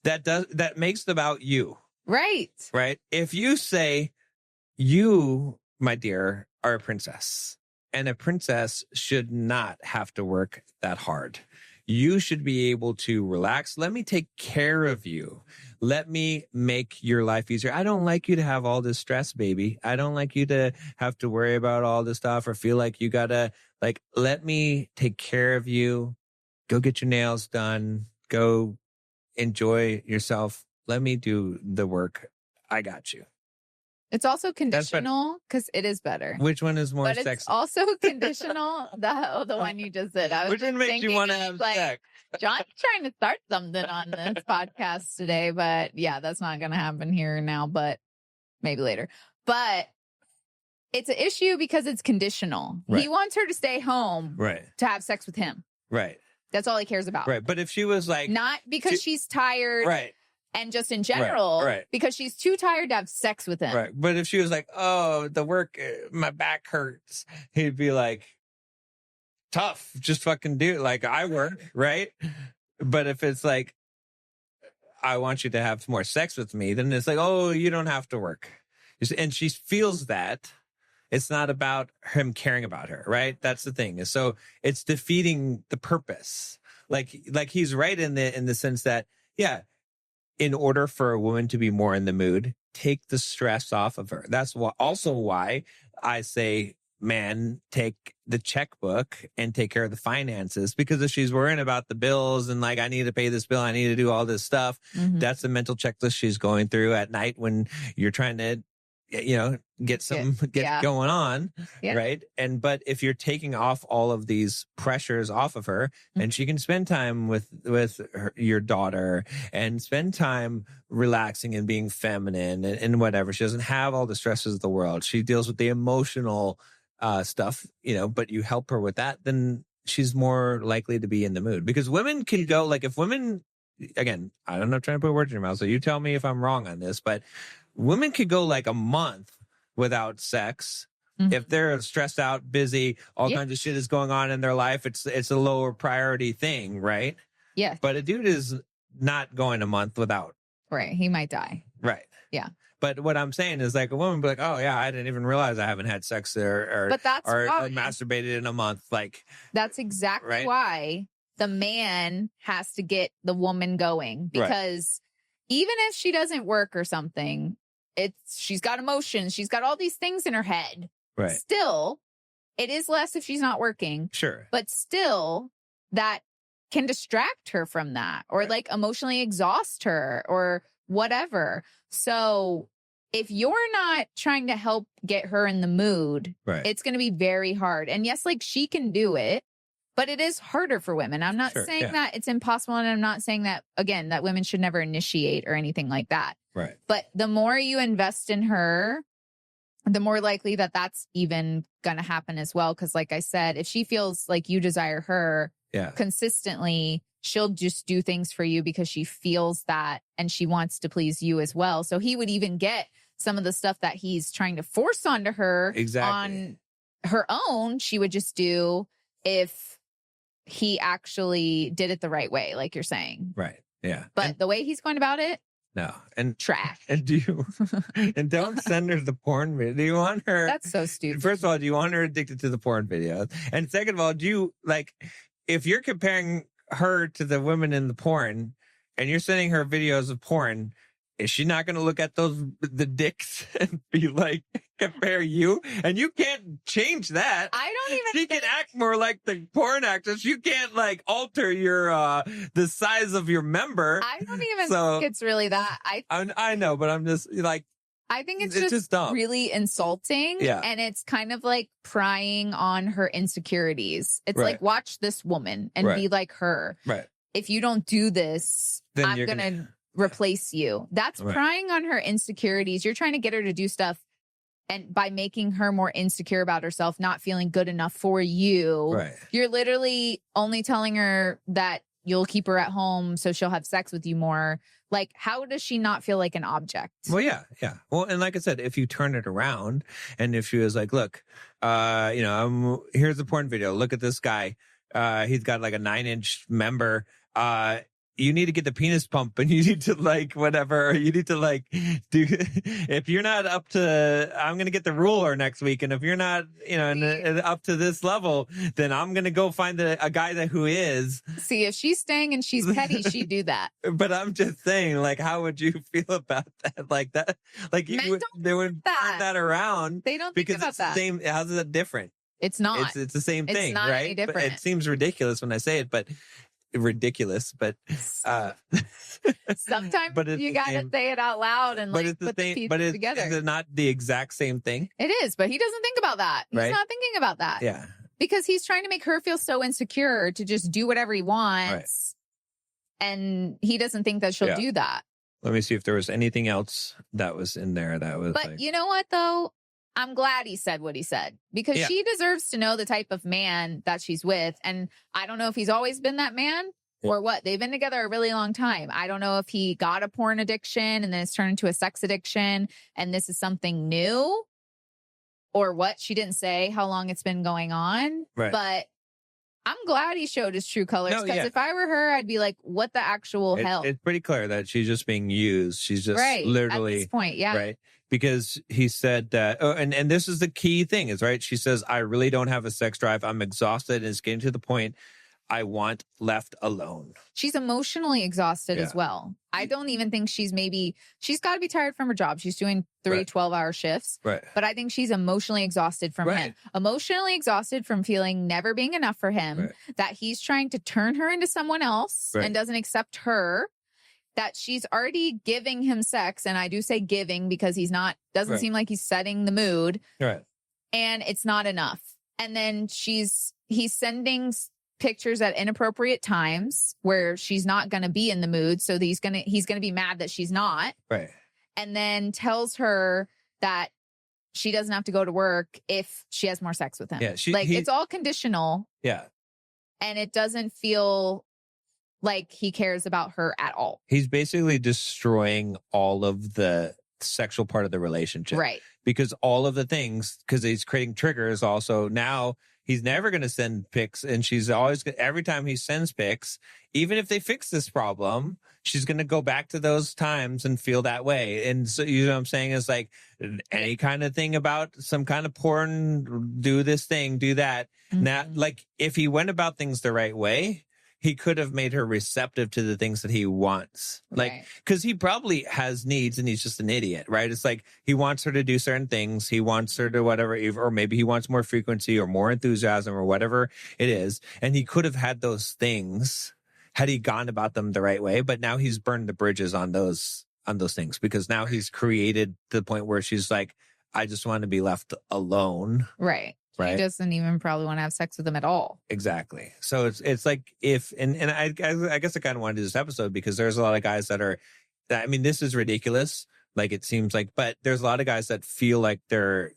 that makes it about you. Right. Right? If you say, you, my dear, are a princess, and a princess should not have to work that hard. You should be able to relax. Let me take care of you. Let me make your life easier. I don't like you to have all this stress, baby. I don't like you to have to worry about all this stuff or feel like you gotta, let me take care of you. Go get your nails done. Go enjoy yourself. Let me do the work. I got you. It's also conditional because it is better. Which one is more But sexy? it's also conditional. The one you just said. I was Which one makes you want to have sex? John's trying to start something on this podcast today, but yeah, that's not going to happen here now, but maybe later. But it's an issue because it's conditional. Right. He wants her to stay home to have sex with him. Right. That's all he cares about. Right. But if she was like... Not because she's tired. Right. And just in general, because she's too tired to have sex with him. Right. But if she was like, oh, the work, my back hurts, he'd be like, tough, just fucking do it. Like, I work, right? But if it's like, I want you to have more sex with me, then it's like, oh, you don't have to work. And she feels that. It's not about him caring about her, right? That's the thing. So it's defeating the purpose. Like he's right in the sense that, yeah, in order for a woman to be more in the mood, take the stress off of her. That's also why I say, man, take the checkbook and take care of the finances. Because if she's worrying about the bills and like, I need to pay this bill, I need to do all this stuff, that's the mental checklist she's going through at night when you're trying to, get going on, right? But if you're taking off all of these pressures off of her, and she can spend time with your daughter and spend time relaxing and being feminine and whatever. She doesn't have all the stresses of the world. She deals with the emotional stuff, but you help her with that, then she's more likely to be in the mood. Because women can go, like, if women, again, I'm not trying to put words in your mouth, so you tell me if I'm wrong on this, but women could go like a month without sex. If they're stressed out, busy, all kinds of shit is going on in their life. It's a lower priority thing, right? Yeah. But a dude is not going a month without. Right. He might die. Right. Yeah. But what I'm saying is, like, a woman be like, oh yeah, I didn't even realize I haven't had sex or masturbated in a month. Like, that's exactly why the man has to get the woman going, because even if she doesn't work or something, she's got emotions, she's got all these things in her head. Right. Still, it is less if she's not working. Sure. But still, that can distract her from that, or like emotionally exhaust her or whatever. So if you're not trying to help get her in the mood, it's going to be very hard. And yes, like, she can do it, but it is harder for women. I'm not saying that it's impossible. And I'm not saying that, again, that women should never initiate or anything like that. Right. But the more you invest in her, the more likely that that's even going to happen as well. Because like I said, if she feels like you desire her consistently, she'll just do things for you because she feels that, and she wants to please you as well. So he would even get some of the stuff that he's trying to force onto her on her own. She would just do if he actually did it the right way, like you're saying. Right. Yeah. But the way he's going about it, no. And trash. And don't send her the porn video. Do you want her? That's so stupid. First of all, do you want her addicted to the porn videos? And second of all, do you like, if you're comparing her to the women in the porn and you're sending her videos of porn, is she not going to look at the dicks and be like, compare you? And you can't change that. I don't even She can act more like the porn actress. You can't like alter your, the size of your member. I don't even think it's really that. I know, but I'm just like, I think it's just dumb. Really insulting. Yeah. And it's kind of like prying on her insecurities. It's like, watch this woman and be like her. Right. If you don't do this, then I'm going to replace you. That's prying on her insecurities. You're trying to get her to do stuff, and by making her more insecure about herself, not feeling good enough for you, you're literally only telling her that you'll keep her at home so she'll have sex with you more. Like, how does she not feel like an object? Well, yeah. Well, and like I said, if you turn it around and if she was like, look, here's a porn video. Look at this guy. He's got like a 9-inch member. You need to get the penis pump, and you need to like whatever, or you need to like do, if you're not up to, I'm going to get the ruler next week. And if you're not, up to this level, then I'm going to go find a guy who is. See, if she's staying and she's petty, she'd do that. But I'm just saying, like, how would you feel about that? Like that, like they would turn that around. They don't think because about it's that. the same. How's it different? It's not. It's the same thing, it's not right? any different. But it seems ridiculous when I say it, but sometimes you gotta say it out loud and like put the pieces together. Is it not the exact same thing? It is, but he doesn't think about that. He's not thinking about that. Yeah, because he's trying to make her feel so insecure to just do whatever he wants, and he doesn't think that she'll do that. Let me see if there was anything else that was in there that was. But you know what though? I'm glad he said what he said, because she deserves to know the type of man that she's with. And I don't know if he's always been that man or what. They've been together a really long time. I don't know if he got a porn addiction and then it's turned into a sex addiction and this is something new or what. She didn't say how long it's been going on, but I'm glad he showed his true colors, because if I were her, I'd be like, what the actual hell? It's pretty clear that she's just being used. She's just literally at this point. Yeah. Right. Because he said that, and this is the key thing is, right? She says, I really don't have a sex drive. I'm exhausted. And it's getting to the point I want left alone. She's emotionally exhausted as well. I don't even think she's got to be tired from her job. She's doing 3 12-hour shifts. Right. But I think she's emotionally exhausted from him. Emotionally exhausted from feeling never being enough for him, that he's trying to turn her into someone else and doesn't accept her. That she's already giving him sex. And I do say giving because doesn't seem like he's setting the mood. Right. And it's not enough. And then he's sending pictures at inappropriate times where she's not going to be in the mood. So he's going to be mad that she's not. Right. And then tells her that she doesn't have to go to work if she has more sex with him. Yeah. It's all conditional. Yeah. And it doesn't feel like he cares about her at all. He's basically destroying all of the sexual part of the relationship. Right. Because all of the things, because he's creating triggers also. Now he's never going to send pics, and she's always, every time he sends pics, even if they fix this problem, she's going to go back to those times and feel that way. And so, you know what I'm saying? It's like any kind of thing about some kind of porn, do this thing, do that. Mm-hmm. Now, like if he went about things the right way, he could have made her receptive to the things that he wants. Like, because he probably has needs and he's just an idiot, right? It's like he wants her to do certain things. He wants her to whatever, or maybe he wants more frequency or more enthusiasm or whatever it is. And he could have had those things had he gone about them the right way. But now he's burned the bridges on those things, because now he's created the point where she's like, I just want to be left alone. Right. He doesn't even probably want to have sex with them at all. Exactly. So it's like and I guess I kind of wanted to do this episode because there's a lot of guys I mean, this is ridiculous. Like it seems like, but there's a lot of guys that feel like their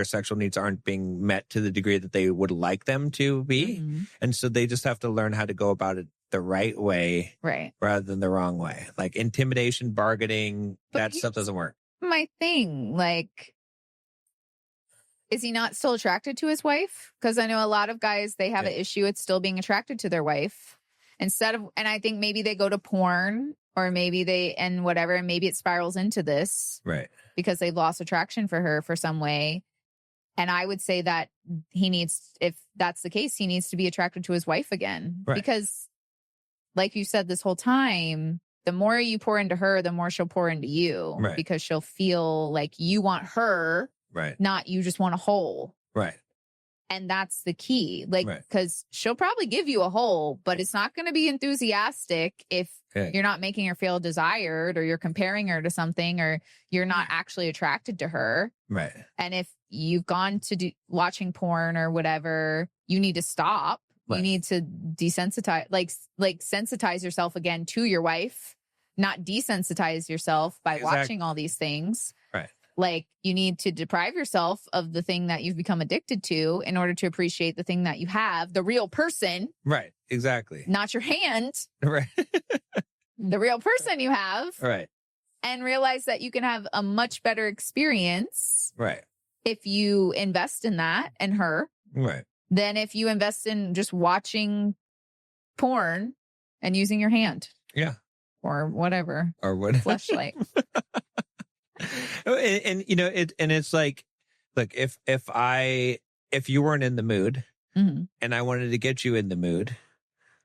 sexual needs aren't being met to the degree that they would like them to be. Mm-hmm. And so they just have to learn how to go about it the right way. Right. Rather than the wrong way. Like intimidation, bargaining, that stuff doesn't work. My thing, like, Is he not still attracted to his wife? Because I know a lot of guys, they have an issue with still being attracted to their wife instead of, and I think maybe they go to porn or maybe and whatever, and maybe it spirals into this. Right. Because they've lost attraction for her for some way. And I would say that if that's the case, he needs to be attracted to his wife again. Right. Because like you said this whole time, the more you pour into her, the more she'll pour into you. Right. Because she'll feel like you want her, Right. not you just want a whole. Right. And that's the key. Like, Right. because she'll probably give you a whole, but it's not going to be enthusiastic if you're not making her feel desired or you're comparing her to something or you're not actually attracted to her. Right. And if you've gone to watching porn or whatever, you need to stop. Right. You need to desensitize, like sensitize yourself again to your wife, not desensitize yourself by watching all these things. Right. Like you need to deprive yourself of the thing that you've become addicted to in order to appreciate the thing that you have, the real person. Right. Exactly. Not your hand. Right. The real person you have. Right. And realize that you can have a much better experience. Right. If you invest in that and her. Right. Than if you invest in just watching porn and using your hand. Yeah. Or whatever. Or what? Fleshlight. and you know, it's like, look, if you weren't in the mood Mm-hmm. and I wanted to get you in the mood,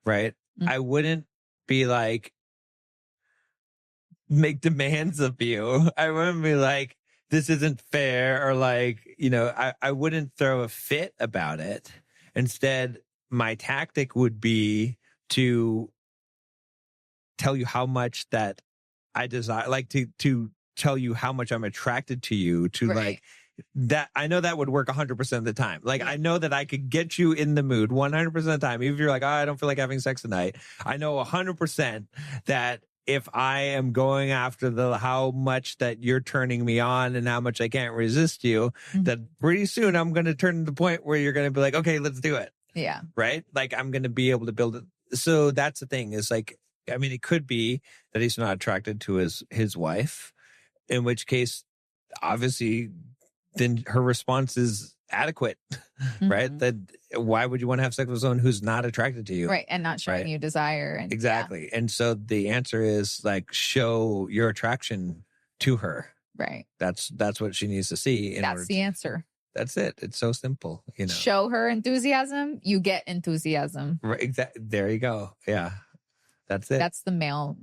right? Mm-hmm. I wouldn't be like, make demands of you. I wouldn't be like, this isn't fair, or like, you know, I wouldn't throw a fit about it. Instead, my tactic would be to tell you how much that I desire, like to tell you how much I'm attracted to you, to like that. I know that would work 100% of the time. Like, I know that I could get you in the mood 100% of the time. Even if you're like, oh, I don't feel like having sex tonight. I know 100% that if I am going after how much that you're turning me on and how much I can't resist you, that pretty soon I'm going to turn to the point where you're going to be like, okay, let's do it. Yeah. Right? Like, I'm going to be able to build it. So that's the thing, is like, I mean, it could be that he's not attracted to his wife, in which case, obviously, then her response is adequate, right? That why would you want to have sex with someone who's not attracted to you? Right. And not showing you desire. And, exactly. And so the answer is like, show your attraction to her. Right. That's what she needs to see. That's the answer. That's it. It's so simple, you know. Show her enthusiasm, you get enthusiasm. Right. There you go. Yeah. That's it. That's the male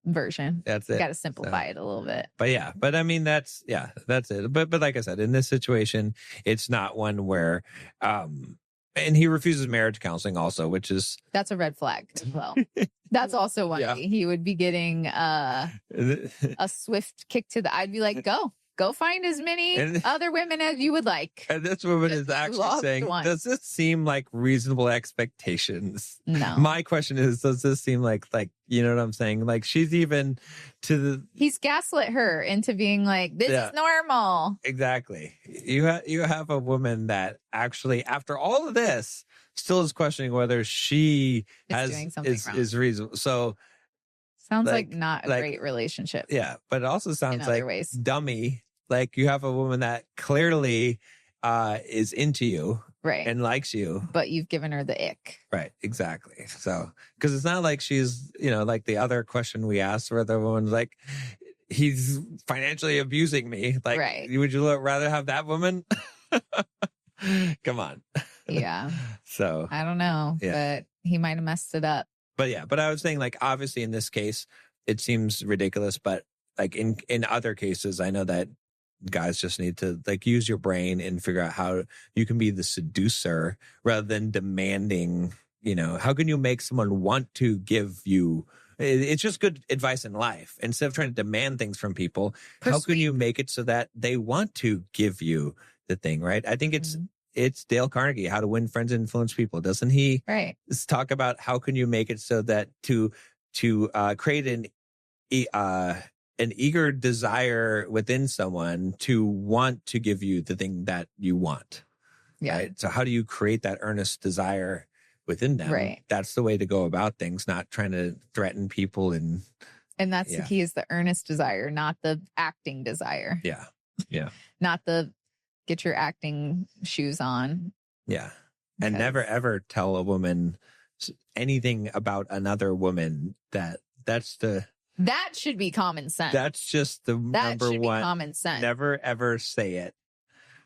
version. That's it. You got to simplify it a little bit. But I mean, that's it. But like I said, in this situation, it's not one where, and he refuses marriage counseling also, which is. That's a red flag as well. That's also one. Yeah. He would be getting a swift kick to the, I'd be like, go find as many other women as you would like. And this woman is actually saying, does this seem like reasonable expectations? No. My question is, does this seem like, you know what I'm saying? Like, she's even he's gaslit her into being like, this is normal. Exactly. You have a woman that actually, after all of this, still is questioning whether she is reasonable. So sounds like not a great relationship. Yeah, but it also sounds like dummy. Like, you have a woman that clearly is into you, right, and likes you, but you've given her the ick. Right, exactly. So, because it's not like she's, you know, like the other question we asked where the woman's like, he's financially abusing me. Like, would you rather have that woman? Come on. Yeah. So I don't know, but he might have messed it up. But I was saying, like, obviously in this case, it seems ridiculous, but like in other cases, I know that guys just need to like use your brain and figure out how you can be the seducer rather than demanding, you know, how can you make someone want to give you, it's just good advice in life. Instead of trying to demand things from people, how can you make it so that they want to give you the thing, right? I think it's Dale Carnegie, How to Win Friends and Influence People. Doesn't he talk about how can you make it so that to create an eager desire within someone to want to give you the thing that you want. Yeah. Right? So how do you create that earnest desire within them? Right. That's the way to go about things, not trying to threaten people. And that's the key, is the earnest desire, not the acting desire. Yeah. Yeah. Not the get your acting shoes on. Yeah. And Because- never ever tell a woman anything about another woman. That should be common sense. That's just the That number should one. be common sense. Never ever say it.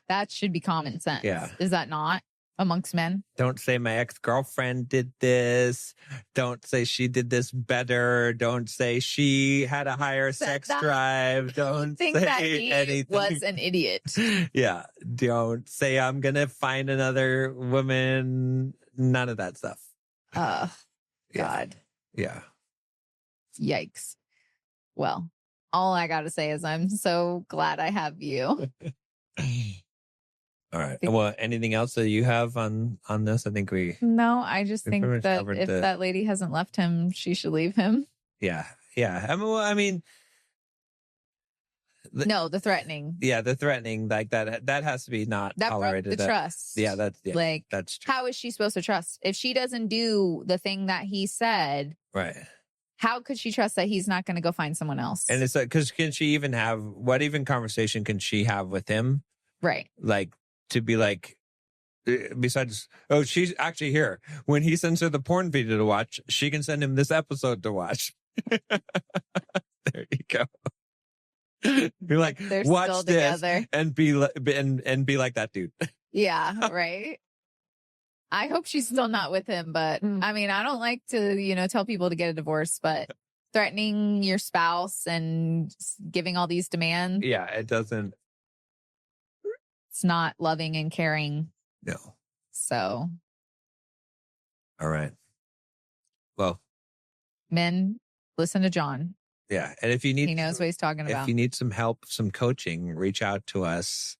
That should be common sense. Yeah. Is that not amongst men? Don't say my ex-girlfriend did this. Don't say she did this better. Don't say she had a higher sex drive. Don't Think say that he anything. was an idiot. Yeah. Don't say I'm going to find another woman. None of that stuff. Oh, Yeah. God. Yeah. Yikes. Well, all I got to say is I'm so glad I have you. All right. Well, anything else that you have on this? I think No, I just We think pretty much that covered if the- that lady hasn't left him, she should leave him. yeah. I mean, No, the threatening. yeah, the threatening like that has to be not That broke tolerated. the That- trust. Yeah, Like, that's true. how is she supposed to trust? If she doesn't do the thing that he said, Right. how could she trust that he's not going to go find someone else? And it's like, because can she even have what even conversation can she have with him? Right. Like to be like, besides, oh, she's actually here. When he sends her the porn video to watch, she can send him this episode to watch. There you go. You're like, They're watch still this together. and be like that dude. Yeah, right. I hope she's still not with him, but I mean, I don't like to, tell people to get a divorce, but threatening your spouse and giving all these demands, Yeah, it doesn't. it's not loving and caring. No. So, All right. Well, men, listen to John. yeah. And if you need, He knows what he's talking if about. you need some help, some coaching, reach out to us,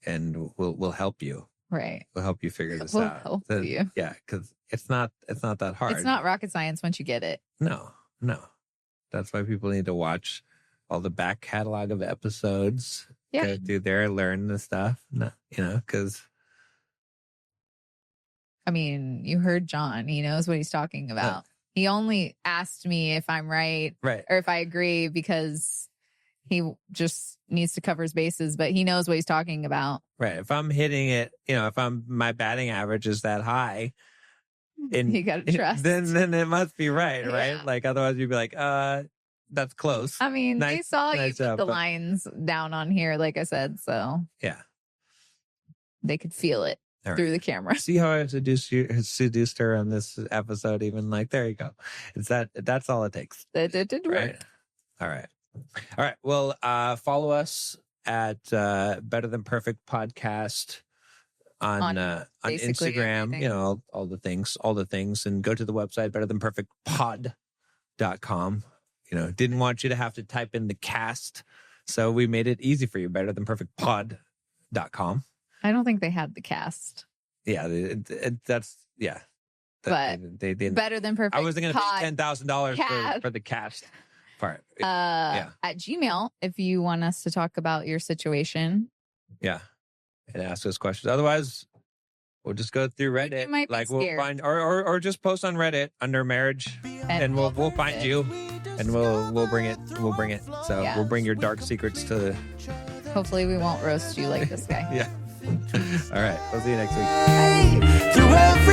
and we'll help you. Right. We'll help you figure this We'll out. help you. Yeah, because it's not that hard. It's not rocket science once you get it. No. That's why people need to watch all the back catalog of episodes. Yeah. Go through there, learn the stuff. No, because I mean, you heard John. He knows what he's talking about. He only asked me if I'm right right. or if I agree because he just needs to cover his bases, but he knows what he's talking about. Right. If I'm hitting it, if my batting average is that high, and You gotta trust. then it must be right, right? Yeah. Like otherwise you'd be like, that's close. I mean, they Nice- saw you nice put job, the but- lines down on here, like I said, so Yeah. they could feel it All right. through the camera. See how I seduced her on this episode? Even like, there you go. That's all it takes. It did work. Right. All right. Well, follow us at Better Than Perfect Podcast on basically Instagram, everything. all the things, and go to the website, betterthanperfectpod.com. Didn't want you to have to type in the cast. So we made it easy for you, betterthanperfectpod.com. I don't think they had the cast. Yeah, that's, yeah. But they didn't. Better than perfect. I wasn't going to pay Pod, $10,000 cast. for the cast part. at Gmail if you want us to talk about your situation. Yeah. And ask us questions. Otherwise, we'll just go through Reddit. You might be Like we'll scared. find or just post on Reddit under marriage, and we'll find you, and we'll bring it. So Yeah. we'll bring your dark secrets to. Hopefully we won't roast you like this guy. Yeah. All right. We'll see you next week. Through every